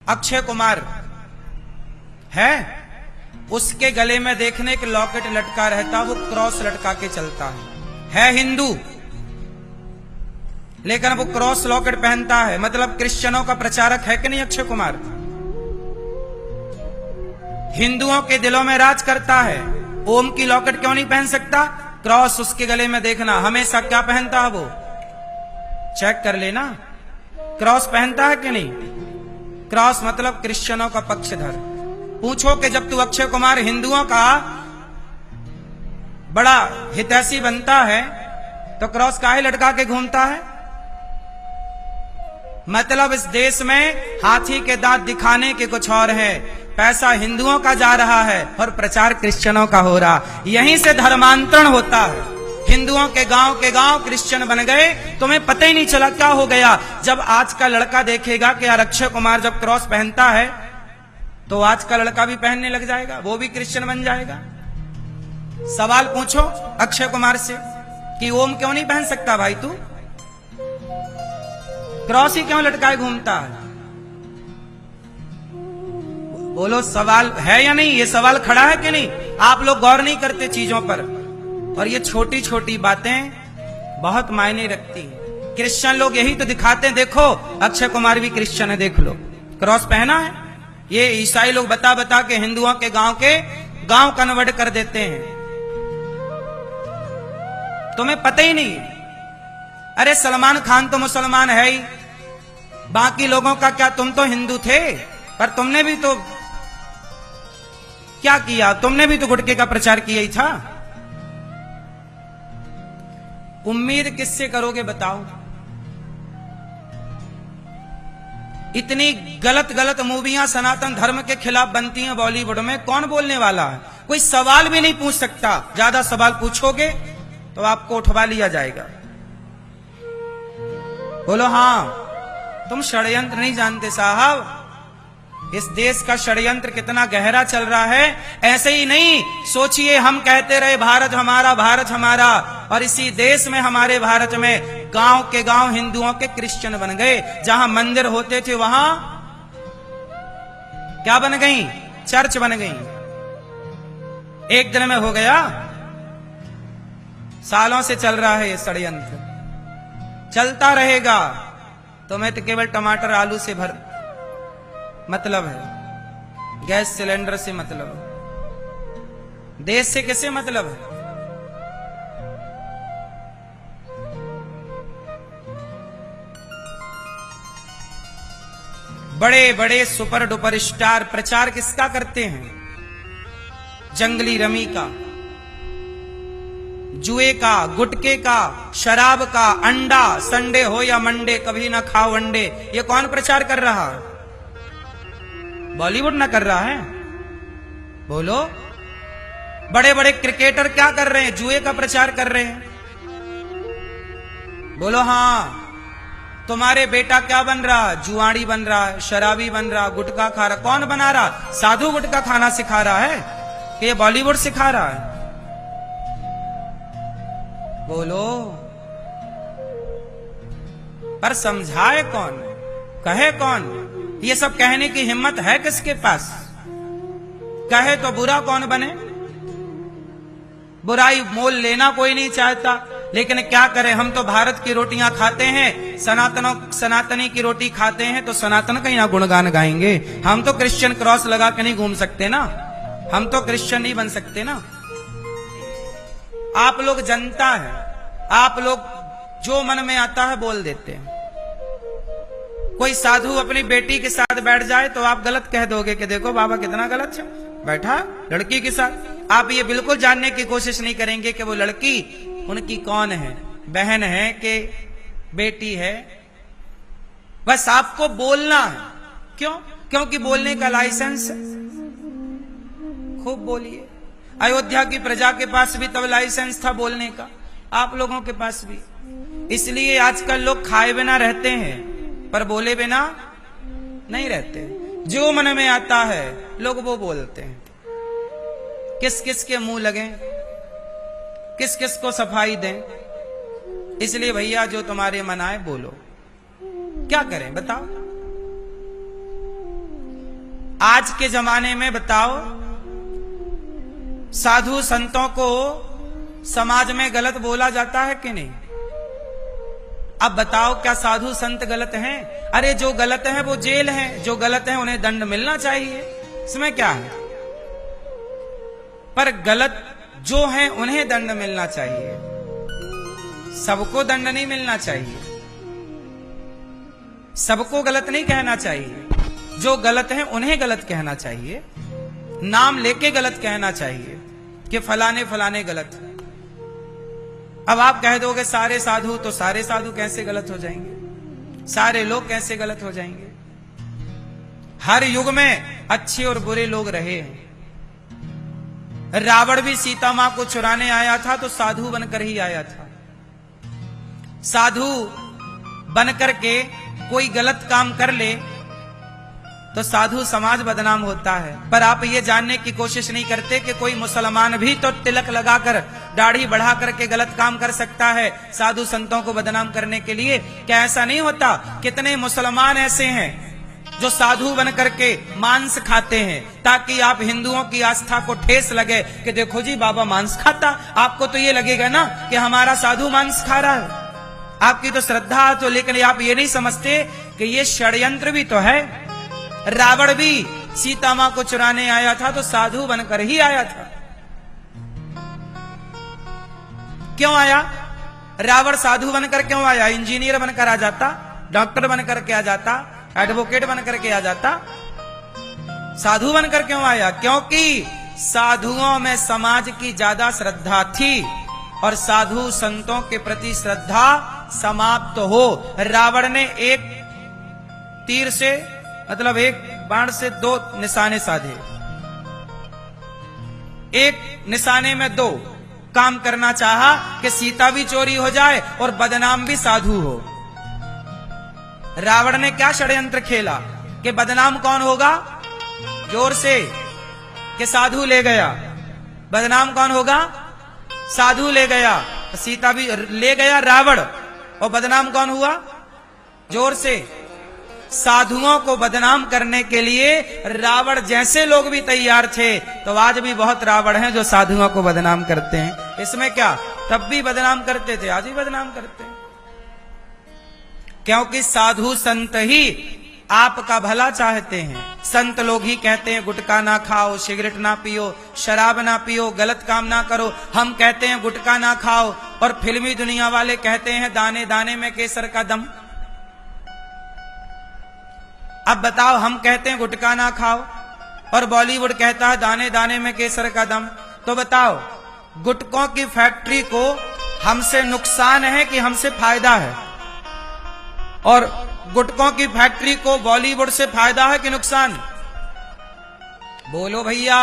अक्षय कुमार है, उसके गले में देखने के लॉकेट लटका रहता, वो क्रॉस लटका के चलता है हिंदू, लेकिन वो क्रॉस लॉकेट पहनता है, मतलब क्रिश्चियनों का प्रचारक है कि नहीं अक्षय कुमार? हिंदुओं के दिलों में राज करता है। ओम की लॉकेट क्यों नहीं पहन सकता? क्रॉस उसके गले में देखना, हमेशा क्या पहनता है वो, चेक कर लेना, क्रॉस पहनता है कि नहीं? क्रॉस मतलब क्रिश्चियनों का पक्षधर। पूछो कि जब तू अक्षय कुमार हिंदुओं का बड़ा हितैषी बनता है तो क्रॉस काहे लटका के घूमता है? मतलब इस देश में हाथी के दांत दिखाने के कुछ और है, पैसा हिंदुओं का जा रहा है और प्रचार क्रिश्चियनों का हो रहा। यहीं से धर्मांतरण होता है। हिंदुओं के गांव क्रिश्चियन बन गए, तुम्हें पता ही नहीं चला क्या हो गया। जब आज का लड़का देखेगा कि यार अक्षय कुमार जब क्रॉस पहनता है तो आज का लड़का भी पहनने लग जाएगा, वो भी क्रिश्चियन बन जाएगा। सवाल पूछो अक्षय कुमार से कि ओम क्यों नहीं पहन सकता भाई, तू क्रॉस ही क्यों लटकाए घूमता है? बोलो सवाल है या नहीं? ये सवाल खड़ा है कि नहीं? आप लोग गौर नहीं करते चीजों पर, और ये छोटी छोटी बातें बहुत मायने रखती हैं। क्रिश्चियन लोग यही तो दिखाते हैं, देखो अक्षय कुमार भी क्रिश्चियन है, देख लो क्रॉस पहना है। ये ईसाई लोग बता बता के हिंदुओं के गांव कन्वर्ट कर देते हैं, तुम्हें पता ही नहीं। अरे सलमान खान तो मुसलमान है ही, बाकी लोगों का क्या? तुम तो हिंदू थे, पर तुमने भी तो क्या किया? तुमने भी तो गुटके का प्रचार किया ही था। उम्मीद किससे करोगे बताओ? इतनी गलत गलत मूवियां सनातन धर्म के खिलाफ बनती हैं बॉलीवुड में, कौन बोलने वाला है? कोई सवाल भी नहीं पूछ सकता। ज्यादा सवाल पूछोगे तो आपको उठवा लिया जाएगा। बोलो हाँ, तुम षड्यंत्र नहीं जानते साहब। इस देश का षड्यंत्र कितना गहरा चल रहा है। ऐसे ही नहीं सोचिए, हम कहते रहे भारत हमारा, भारत हमारा, और इसी देश में हमारे भारत में गांव के गांव हिंदुओं के क्रिश्चियन बन गए। जहां मंदिर होते थे वहां क्या बन गई? चर्च बन गई। एक दिन में हो गया? सालों से चल रहा है ये षड्यंत्र, चलता रहेगा। तुम्हें तो केवल टमाटर आलू से मतलब है, गैस सिलेंडर से मतलब है, देश से किसे मतलब है? बड़े बड़े सुपर डुपर स्टार प्रचार किसका करते हैं? जंगली रमी का, जुए का, गुटके का, शराब का, अंडा, संडे हो या मंडे कभी ना खाओ अंडे। ये कौन प्रचार कर रहा है? बॉलीवुड ना कर रहा है? बोलो। बड़े बड़े क्रिकेटर क्या कर रहे हैं? जुए का प्रचार कर रहे हैं। बोलो हाँ। तुम्हारे बेटा क्या बन रहा? जुआड़ी बन रहा, शराबी बन रहा, गुटखा खा रहा। कौन बना रहा? साधु गुटखा खाना सिखा रहा है कि ये बॉलीवुड सिखा रहा है? बोलो। पर समझाए कौन, कहे कौन? ये सब कहने की हिम्मत है किसके पास? कहे तो बुरा कौन बने? बुराई मोल लेना कोई नहीं चाहता, लेकिन क्या करें, हम तो भारत की रोटियां खाते हैं, सनातनी की रोटी खाते हैं, तो सनातन का यहाँ गुणगान गाएंगे। हम तो क्रिश्चियन क्रॉस लगा के नहीं घूम सकते ना, हम तो क्रिश्चियन नहीं बन सकते ना। आप लोग जनता है, आप लोग जो मन में आता है बोल देते हैं। कोई साधु अपनी बेटी के साथ बैठ जाए तो आप गलत कह दोगे कि देखो बाबा कितना गलत है, बैठा लड़की के साथ। आप ये बिल्कुल जानने की कोशिश नहीं करेंगे कि वो लड़की उनकी कौन है, बहन है कि बेटी है। बस आपको बोलना है। क्यों? क्योंकि बोलने का लाइसेंस है। खूब बोलिए। अयोध्या की प्रजा के पास भी तब लाइसेंस था बोलने का, आप लोगों के पास भी। इसलिए आजकल लोग खाए बिना रहते हैं पर बोले बिना नहीं रहते। जो मन में आता है लोग वो बोलते हैं। किस किस के मुंह लगे, किस किस को सफाई दें। इसलिए भैया जो तुम्हारे मन आए बोलो। क्या करें बताओ? आज के जमाने में बताओ, साधु संतों को समाज में गलत बोला जाता है कि नहीं? अब बताओ, क्या साधु संत गलत हैं? अरे जो गलत है वो जेल है, जो गलत है उन्हें दंड मिलना चाहिए, इसमें क्या है? पर गलत जो है उन्हें दंड मिलना चाहिए, सबको दंड नहीं मिलना चाहिए, सबको गलत नहीं कहना चाहिए। जो गलत है उन्हें गलत कहना चाहिए, नाम लेके गलत कहना चाहिए कि फलाने फलाने गलत। अब आप कह दोगे सारे साधु, तो सारे साधु कैसे गलत हो जाएंगे? सारे लोग कैसे गलत हो जाएंगे? हर युग में अच्छे और बुरे लोग रहे हैं। रावण भी सीता मां को चुराने आया था तो साधु बनकर ही आया था। साधु बनकर के कोई गलत काम कर ले तो साधु समाज बदनाम होता है। पर आप ये जानने की कोशिश नहीं करते कि कोई मुसलमान भी तो तिलक लगाकर, दाढ़ी बढ़ा करके गलत काम कर सकता है साधु संतों को बदनाम करने के लिए। क्या ऐसा नहीं होता? कितने मुसलमान ऐसे हैं जो साधु बन करके मांस खाते हैं ताकि आप हिंदुओं की आस्था को ठेस लगे कि देखो जी बाबा मांस खाता। आपको तो ये लगेगा ना कि हमारा साधु मांस खा रहा है, आपकी तो श्रद्धा तो, लेकिन आप ये नहीं समझते कि ये षड्यंत्र भी तो है। रावण भी सीता मां को चुराने आया था तो साधु बनकर ही आया था। क्यों आया? रावण साधु बनकर क्यों आया? इंजीनियर बनकर आ जाता, डॉक्टर बनकर के आ जाता, एडवोकेट बनकर के आ जाता। साधु बनकर क्यों आया? क्योंकि साधुओं में समाज की ज्यादा श्रद्धा थी और साधु संतों के प्रति श्रद्धा समाप्त हो। रावण ने एक तीर से, मतलब एक बाण से दो निशाने साधे। एक निशाने में दो काम करना चाहा कि सीता भी चोरी हो जाए और बदनाम भी साधु हो। रावण ने क्या षड्यंत्र खेला कि बदनाम कौन होगा? जोर से, कि साधु ले गया। बदनाम कौन होगा? साधु ले गया। सीता भी ले गया रावण, और बदनाम कौन हुआ? जोर से। साधुओं को बदनाम करने के लिए रावण जैसे लोग भी तैयार थे, तो आज भी बहुत रावण हैं जो साधुओं को बदनाम करते हैं। इसमें क्या? तब भी बदनाम करते थे, आज भी बदनाम करते हैं। क्योंकि साधु संत ही आपका भला चाहते हैं। संत लोग ही कहते हैं गुटखा ना खाओ, सिगरेट ना पियो, शराब ना पियो, गलत काम ना करो। हम कहते हैं गुटखा ना खाओ और फिल्मी दुनिया वाले कहते हैं दाने दाने में केसर का दम। अब बताओ, हम कहते हैं गुटखा ना खाओ और बॉलीवुड कहता है दाने दाने में केसर का दम। तो बताओ, गुटखों की फैक्ट्री को हमसे नुकसान है कि हमसे फायदा है? और गुटखों की फैक्ट्री को बॉलीवुड से फायदा है कि नुकसान? बोलो भैया।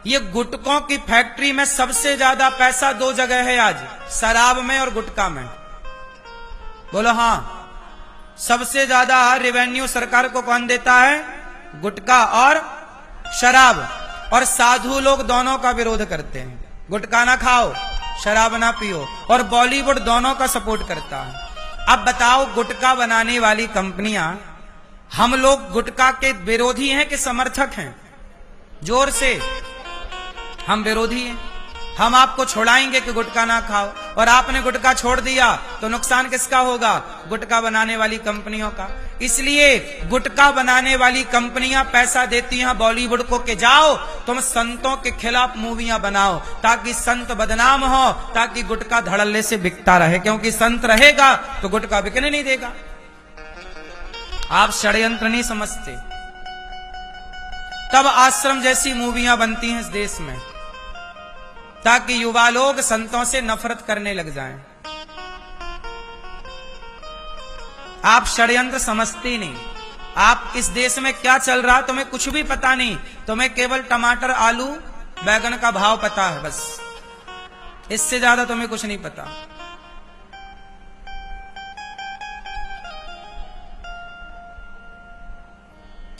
ये गुटखों की फैक्ट्री में सबसे ज्यादा पैसा दो जगह है आज, शराब में और गुटखा में। बोलो हाँ। सबसे ज्यादा रेवेन्यू सरकार को कौन देता है? गुटखा और शराब। और साधु लोग दोनों का विरोध करते हैं, गुटखा ना खाओ, शराब ना पियो, और बॉलीवुड दोनों का सपोर्ट करता है। अब बताओ, गुटखा बनाने वाली कंपनियां, हम लोग गुटखा के विरोधी हैं कि समर्थक हैं? जोर से। हम विरोधी हैं। हम आपको छोड़ाएंगे कि गुटखा ना खाओ, और आपने गुटखा छोड़ दिया तो नुकसान किसका होगा? गुटखा बनाने वाली कंपनियों का। इसलिए गुटखा बनाने वाली कंपनियां पैसा देती हैं बॉलीवुड को कि जाओ तुम संतों के खिलाफ मूवियां बनाओ, ताकि संत बदनाम हो, ताकि गुटखा धड़ल्ले से बिकता रहे। क्योंकि संत रहेगा तो गुटखा बिकने नहीं देगा। आप षड्यंत्र नहीं समझते। तब आश्रम जैसी मूवियां बनती हैं इस देश में, ताकि युवा लोग संतों से नफरत करने लग जाएं। आप षड्यंत्र समझते नहीं। आप इस देश में क्या चल रहा तुम्हें कुछ भी पता नहीं। तुम्हें केवल टमाटर, आलू, बैगन का भाव पता है, बस। इससे ज्यादा तुम्हें कुछ नहीं पता।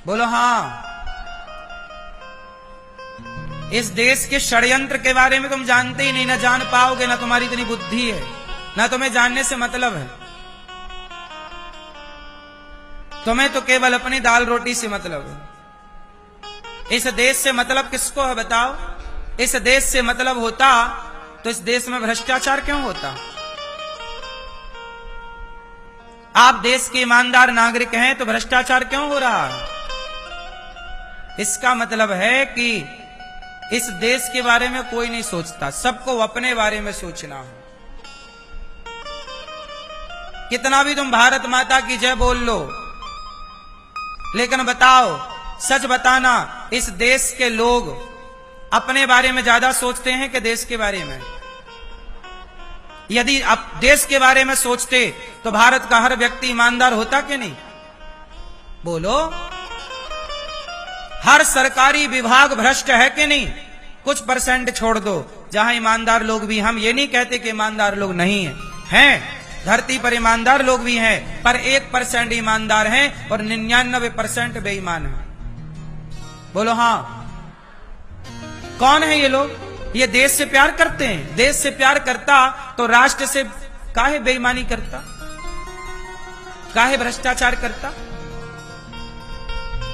बोलो हाँ। इस देश के षड्यंत्र के बारे में तुम जानते ही नहीं, ना जान पाओगे, ना तुम्हारी इतनी बुद्धि है, ना तुम्हें जानने से मतलब है। तुम्हें तो केवल अपनी दाल रोटी से मतलब है। इस देश से मतलब किसको है बताओ? इस देश से मतलब होता तो इस देश में भ्रष्टाचार क्यों होता? आप देश के ईमानदार नागरिक हैं तो भ्रष्टाचार क्यों हो रहा है? इसका मतलब है कि इस देश के बारे में कोई नहीं सोचता, सबको अपने बारे में सोचना है। कितना भी तुम भारत माता की जय बोल लो, लेकिन बताओ, सच बताना, इस देश के लोग अपने बारे में ज्यादा सोचते हैं कि देश के बारे में? यदि आप देश के बारे में सोचते तो भारत का हर व्यक्ति ईमानदार होता कि नहीं? बोलो। हर सरकारी विभाग भ्रष्ट है कि नहीं? कुछ परसेंट छोड़ दो जहां ईमानदार लोग भी, हम ये नहीं कहते कि ईमानदार लोग नहीं हैं, धरती पर ईमानदार लोग भी हैं, पर 1% ईमानदार हैं और 99% बेईमान हैं। बोलो हाँ। कौन है ये लोग? ये देश से प्यार करते हैं। देश से प्यार करता तो राष्ट्र से काहे बेईमानी करता, काहे भ्रष्टाचार करता?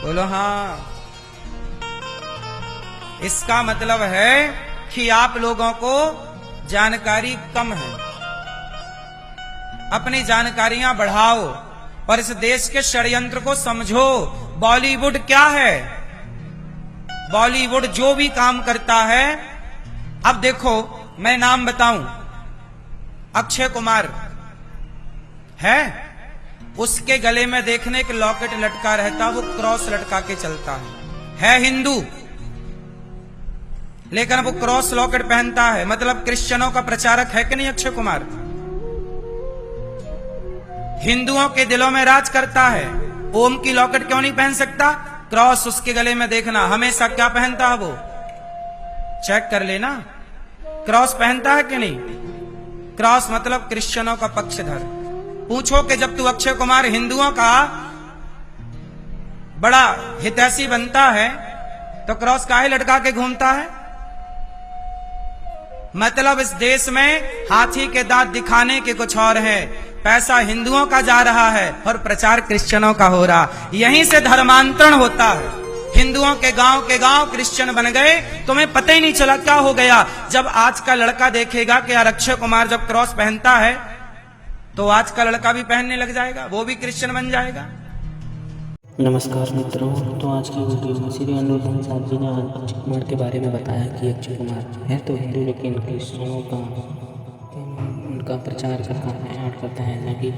बोलो हाँ। इसका मतलब है कि आप लोगों को जानकारी कम है। अपनी जानकारियां बढ़ाओ और इस देश के षड्यंत्र को समझो। बॉलीवुड क्या है? बॉलीवुड जो भी काम करता है, अब देखो मैं नाम बताऊं, अक्षय कुमार है, उसके गले में देखने के लॉकेट लटका रहता, वो क्रॉस लटका के चलता है हिंदू, लेकिन वो क्रॉस लॉकेट पहनता है, मतलब क्रिश्चियनों का प्रचारक है कि नहीं अक्षय कुमार? हिंदुओं के दिलों में राज करता है। ओम की लॉकेट क्यों नहीं पहन सकता? क्रॉस उसके गले में देखना, हमेशा क्या पहनता है वो? चेक कर लेना, क्रॉस पहनता है कि नहीं? क्रॉस मतलब क्रिश्चियनों का पक्षधर। पूछो कि जब तू अक्षय कुमार हिंदुओं का बड़ा हितैषी बनता है तो क्रॉस काहे लटका के घूमता है? मतलब इस देश में हाथी के दांत दिखाने के कुछ और है, पैसा हिंदुओं का जा रहा है और प्रचार क्रिश्चियनों का हो रहा। यहीं से धर्मांतरण होता है। हिंदुओं के गांव क्रिश्चियन बन गए, तुम्हें पता ही नहीं चला क्या हो गया। जब आज का लड़का देखेगा कि यार अक्षय कुमार जब क्रॉस पहनता है तो आज का लड़का भी पहनने लग जाएगा, वो भी क्रिश्चियन बन जाएगा। नमस्कार मित्रों, तो आज की वीडियो में श्री अनुराग साहब जी ने अक्षय कुमार के बारे में बताया कि अक्षय कुमार है तो हिंदू, लेकिन क्रिश्चियनों का उनका प्रचार करता है, ऐड करता है, ना कि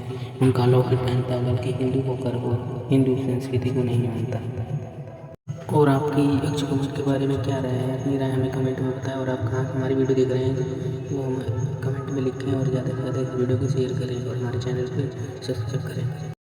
उनका लॉकेट पहनता है, बल्कि हिंदू होकर वो हिंदू संस्कृति को नहीं मानता। और आपकी अक्षय कुमार के बारे में क्या राय है? अपनी राय हमें कमेंट में बताएं। और आप कहाँ से हमारी वीडियो देख रहे हैं वो हमें कमेंट में लिखें और ज़्यादा से ज़्यादा इस वीडियो को शेयर करें और हमारे चैनल को सब्सक्राइब करें।